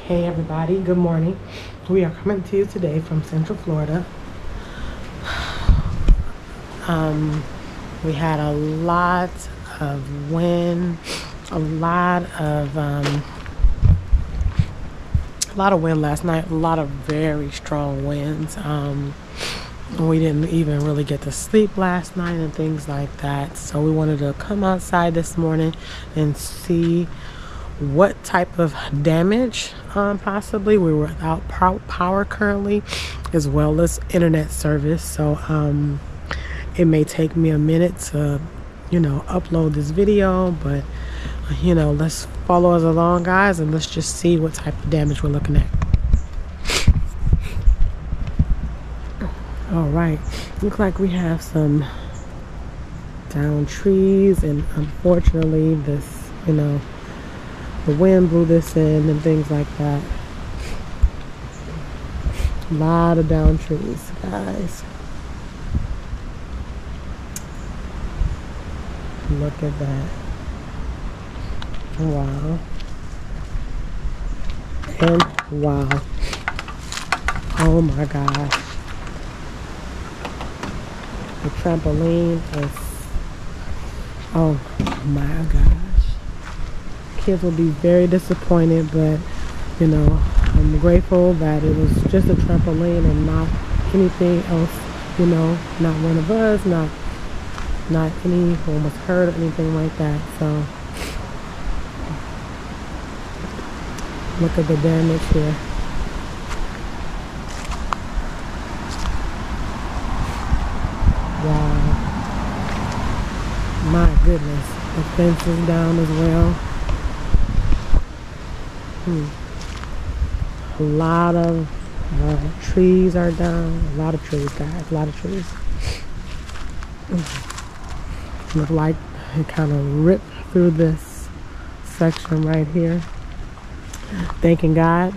Hey everybody, good morning. We are coming to you today from Central Florida. We had a lot of wind, a lot of wind last night, a lot of very strong winds. We didn't even really get to sleep last night and things like that. So we wanted to come outside this morning and see what type of damage possibly. We were without power currently, as well as internet service. So it may take me a minute to upload this video, but let's follow us along, guys, and let's just see what type of damage we're looking at. All right, looks like we have some downed trees, and unfortunately this the wind blew this in and things like that. A lot of downed trees, guys. Look at that. Wow. And wow. Oh my gosh. The trampoline is, oh my gosh. Kids will be very disappointed, but I'm grateful that it was just a trampoline and not anything else, not one of us, not anyone was hurt or anything like that. So look at the damage here. Wow. My goodness. The fence is down as well. A lot of trees are down. A lot of trees, guys. A lot of trees. Look like it kind of ripped through this section right here. Thanking God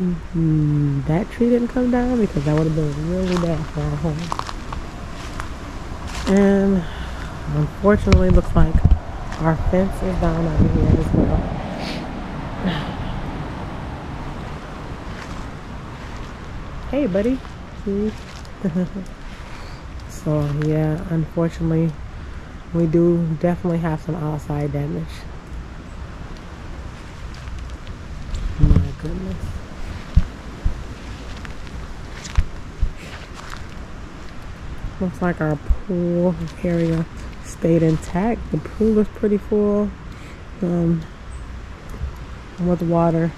that tree didn't come down, because that would have been really bad for our home. And unfortunately, looks like our fence is down over here as well. Hey, buddy. So yeah, unfortunately, we do definitely have some outside damage. My goodness. Looks like our pool area stayed intact. The pool is pretty full with water.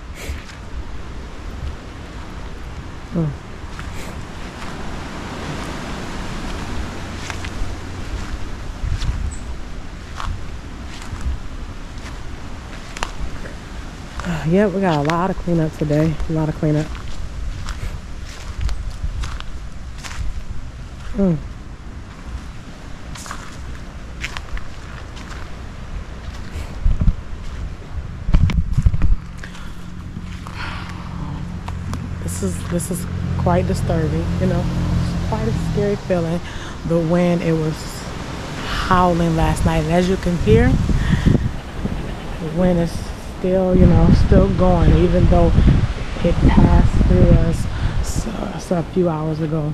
Oh. Yeah, we got a lot of cleanup today. A lot of cleanup. This is quite disturbing. Quite a scary feeling. The wind, it was howling last night, and as you can hear, the wind is still going, even though it passed through us a few hours ago.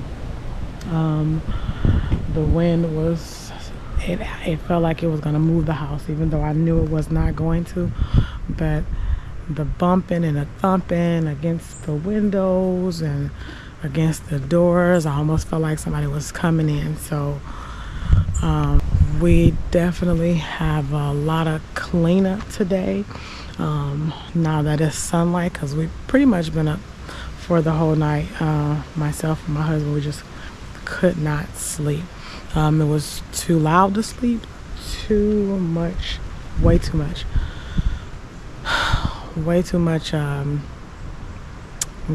The wind was, it felt like it was going to move the house, even though I knew it was not going to. But the bumping and the thumping against the windows and against the doors, I almost felt like somebody was coming in. So we definitely have a lot of cleanup today. Now that it's sunlight, because we've pretty much been up for the whole night. Myself and my husband, we just could not sleep. It was too loud to sleep, too much, way too much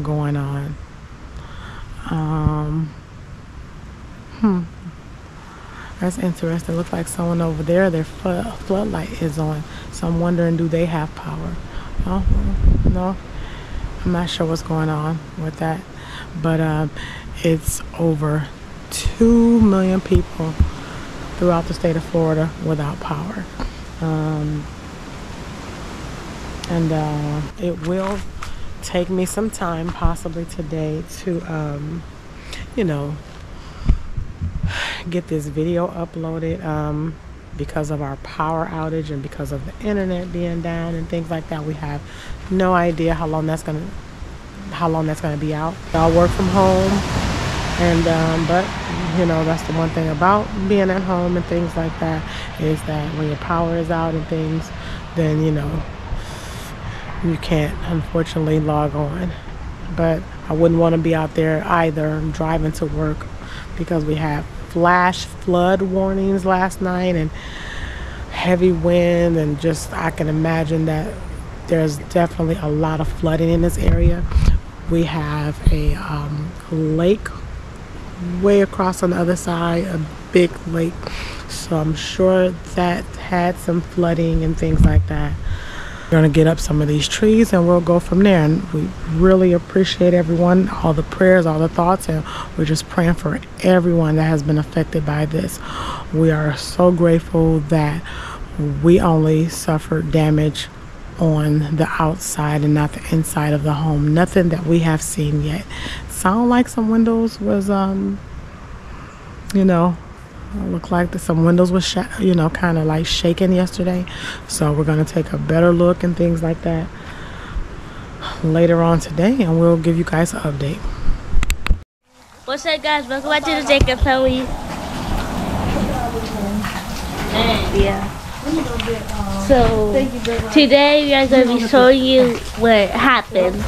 going on. That's interesting. Looks like someone over there, their floodlight is on. So I'm wondering, do they have power? No, I'm not sure what's going on with that. But it's over 2 million people throughout the state of Florida without power. And it will take me some time, possibly today, to you know, get this video uploaded. Because of our power outage and because of the internet being down and things like that, we have no idea how long that's gonna be out. I'll work from home, and but you know, that's the one thing about being at home and things like that, is that when your power is out and things, then you know, you can't unfortunately log on. But I wouldn't want to be out there either driving to work, because we had flash flood warnings last night and heavy wind, and just I can imagine that there's definitely a lot of flooding in this area. We have a lake way across on the other side, a big lake, so I'm sure that had some flooding and things like that. We're gonna get up some of these trees and we'll go from there. And we really appreciate everyone, all the prayers, all the thoughts, and we're just praying for everyone that has been affected by this. We are so grateful that we only suffered damage on the outside and not the inside of the home. Nothing that we have seen yet. Sound like some windows was you know, looked like some windows was you know, kind of like shaking yesterday. So we're going to take a better look and things like that later on today, and we'll give you guys an update. What's up, guys? Welcome back to the Jacob family. Yeah. So today we are going to be showing you what happened.